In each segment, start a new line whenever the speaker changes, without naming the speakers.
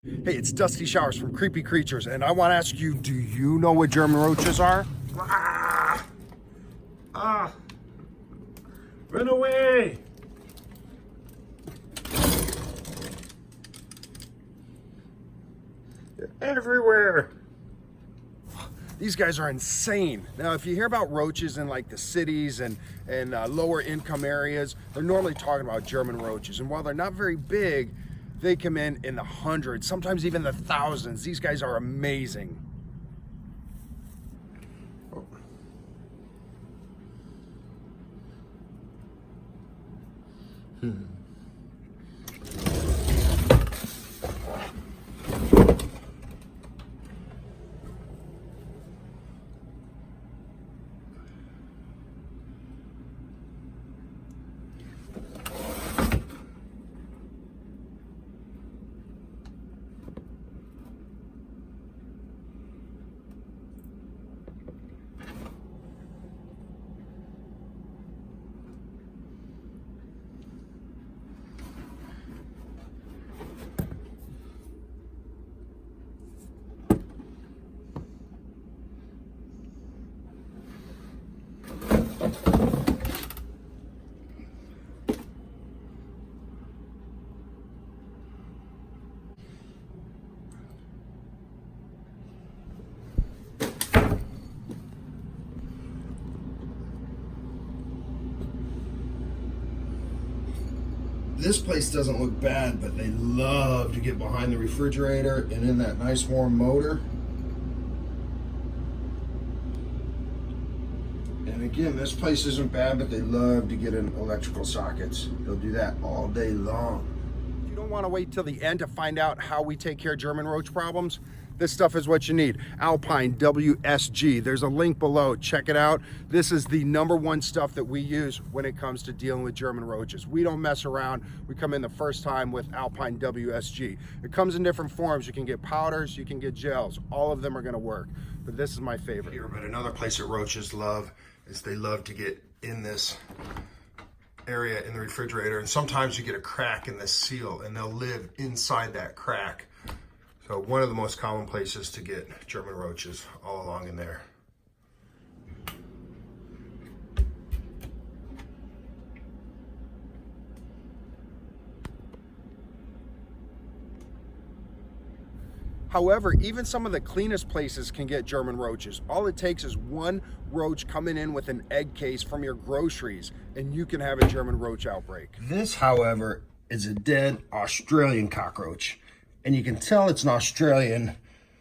Hey, it's Dusty Showers from Creepy Creatures, and I want to ask you, do you know what German roaches are?
Ah! Ah! Run away! They're everywhere.
These guys are insane. Now, if you hear about roaches in like the cities and lower income areas, they're normally talking about German roaches. And while they're not very big, they come in the hundreds, sometimes even the thousands. These guys are amazing. This place doesn't look bad, but they love to get behind the refrigerator and in that nice warm motor. And again, this place isn't bad, but they love to get in electrical sockets. They'll do that all day long. If you don't want to wait till the end to find out how we take care of German roach problems, this stuff is what you need. Alpine WSG. There's a link below. Check it out. This is the #1 stuff that we use when it comes to dealing with German roaches. We don't mess around. We come in the first time with Alpine WSG. It comes in different forms. You can get powders, you can get gels. All of them are going to work. But this is my favorite. Here, but another place that roaches love is they love to get in this area in the refrigerator. And sometimes you get a crack in this seal and they'll live inside that crack. So one of the most common places to get German roaches, all along in there. However, even some of the cleanest places can get German roaches. All it takes is one roach coming in with an egg case from your groceries, and you can have a German roach outbreak. This, however, is a dead Australian cockroach. And you can tell it's an Australian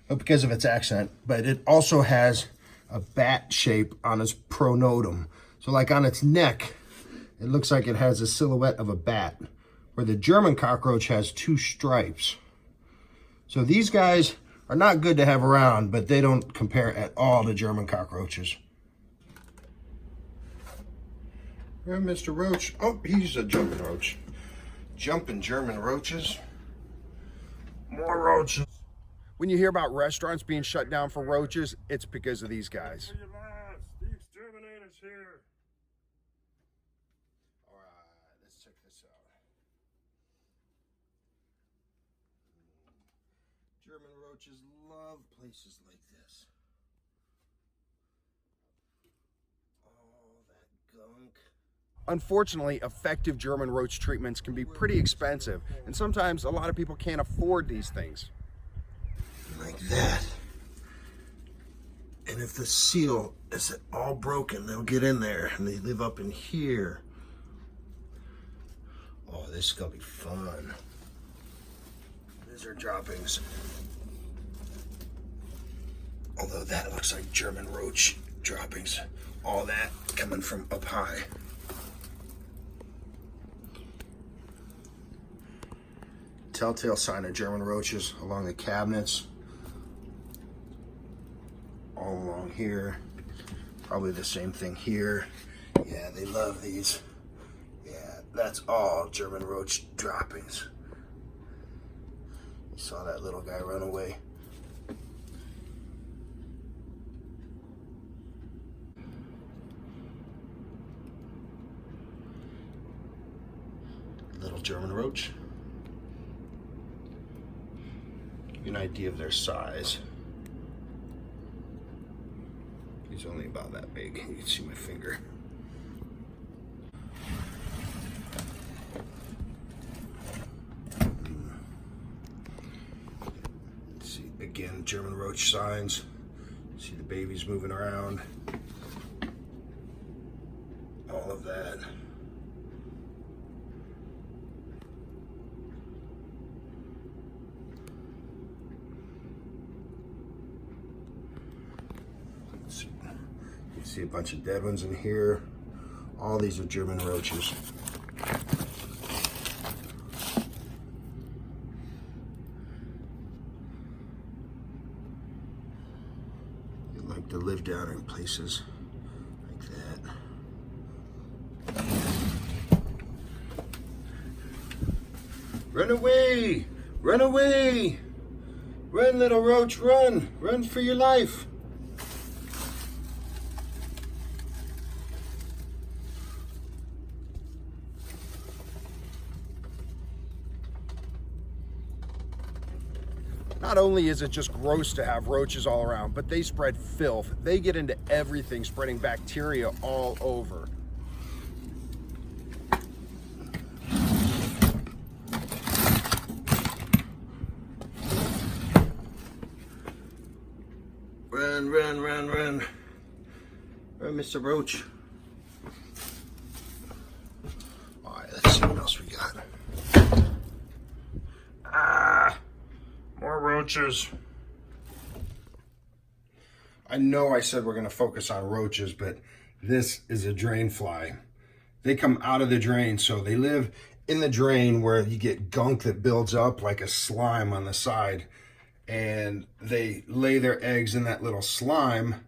because of its accent, but it also has a bat shape on its pronotum. So like on its neck, it looks like it has a silhouette of a bat, where the German cockroach has 2 stripes. So these guys are not good to have around, but they don't compare at all to German cockroaches. Right, Mr. Roach. Oh, he's a jumping roach. Jumping German roaches. More roaches. When you hear about restaurants being shut down for roaches, it's because of these guys.
The exterminators here.
All right, let's check this out. German roaches love places like this. All that gunk. Unfortunately, effective German roach treatments can be pretty expensive, and sometimes a lot of people can't afford these things. Like that. And if the seal is all broken, they'll get in there, and they live up in here. Oh, this is gonna be fun. These are droppings. Although that looks like German roach droppings. All that coming from up high. Telltale sign of German roaches along the cabinets, all along here. Probably the same thing here. Yeah, they love these. Yeah, that's all German roach droppings. You saw that little guy run away. Little German roach. you an idea of their size. He's only about that big. You can see my finger. See again, German roach signs. See the babies moving around. All of that. You see a bunch of dead ones in here. All these are German roaches. They like to live down in places like that. Run away! Run away! Run, little roach, run! Run for your life! Not only is it just gross to have roaches all around, but they spread filth. They get into everything, spreading bacteria all over. Run, run, run, run. Run, Mr. Roach. All right, let's see what else we got.
More roaches.
I know I said we're going to focus on roaches, but this is a drain fly. They come out of the drain, so they live in the drain where you get gunk that builds up like a slime on the side, and they lay their eggs in that little slime,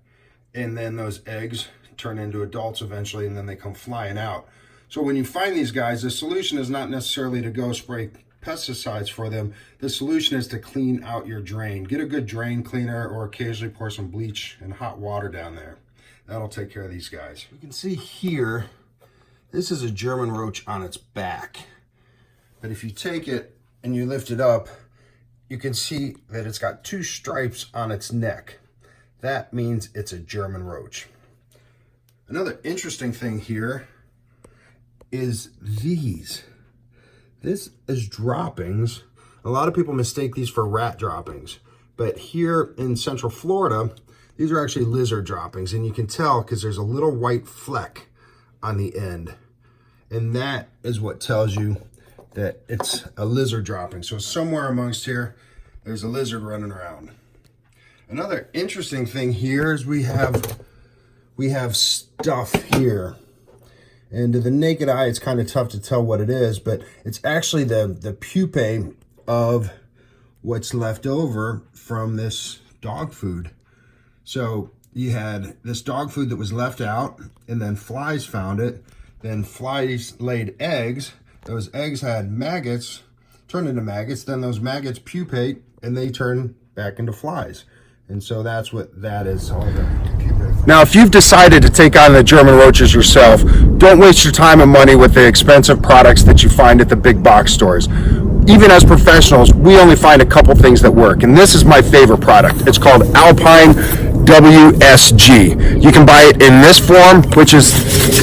and then those eggs turn into adults eventually, and then they come flying out. So when you find these guys, the solution is not necessarily to go spray pesticides for them. The solution is to clean out your drain. Get a good drain cleaner, or occasionally pour some bleach and hot water down there. That'll take care of these guys. You can see here, this is a German roach on its back. But if you take it and you lift it up, you can see that it's got two stripes on its neck. That means it's a German roach. Another interesting thing here is these. This is droppings. A lot of people mistake these for rat droppings, but here in Central Florida, these are actually lizard droppings, and you can tell because there's a little white fleck on the end, and that is what tells you that it's a lizard dropping. So somewhere amongst here, there's a lizard running around. Another interesting thing here is we have stuff here. And to the naked eye, it's kind of tough to tell what it is, but it's actually the pupae of what's left over from this dog food. So you had this dog food that was left out, and then flies found it. Then flies laid eggs. Those eggs had maggots, turned into maggots. Then those maggots pupate, and they turn back into flies. And so that's what that is all about. Now, if you've decided to take on the German roaches yourself, don't waste your time and money with the expensive products that you find at the big box stores. Even as professionals, we only find a couple things that work, and this is my favorite product. It's called Alpine WSG. You can buy it in this form, which is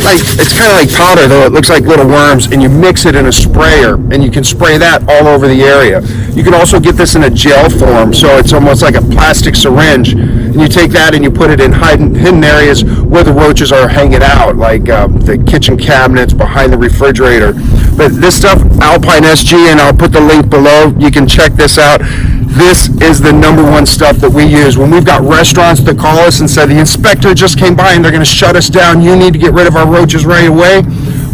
like, it's kind of like powder, though it looks like little worms, and you mix it in a sprayer, and you can spray that all over the area. You can also get this in a gel form, so it's almost like a plastic syringe, and you take that and you put it in hidden areas where the roaches are hanging out, like the kitchen cabinets, behind the refrigerator. But this stuff, Alpine SG, and I'll put the link below, you can check this out. This is the #1 stuff that we use. When we've got restaurants that call us and say, the inspector just came by and they're going to shut us down, you need to get rid of our roaches right away,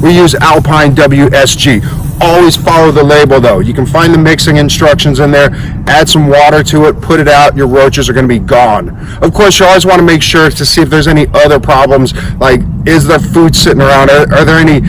we use Alpine WSG. Always follow the label, though. You can find the mixing instructions in there. Add some water to it, put it out, your roaches are going to be gone. Of course, you always want to make sure to see if there's any other problems, like is there food sitting around? Are there any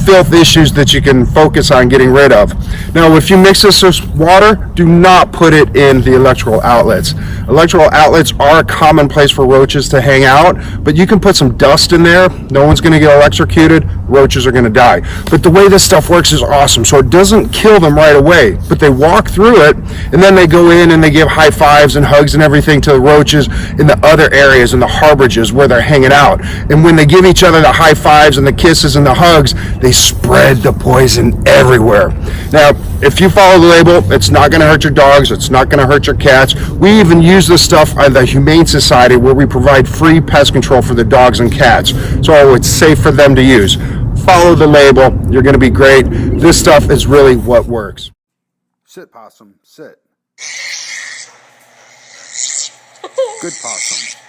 filth issues that you can focus on getting rid of? Now, if you mix this with water, do not put it in the electrical outlets. Electrical outlets are a common place for roaches to hang out, but you can put some dust in there. No one's going to get electrocuted. roaches are going to die. But the way this stuff works is awesome. So it doesn't kill them right away, but they walk through it, and then they go in and they give high fives and hugs and everything to the roaches in the other areas, in the harborages where they're hanging out. And when they give each other the high fives and the kisses and the hugs, they spread the poison everywhere. Now, if you follow the label, it's not going to hurt your dogs, it's not going to hurt your cats. We even use this stuff at the Humane Society, where we provide free pest control for the dogs and cats. So it's safe for them to use. Follow the label, you're going to be great. This stuff is really what works. Sit, possum, sit. Good possum.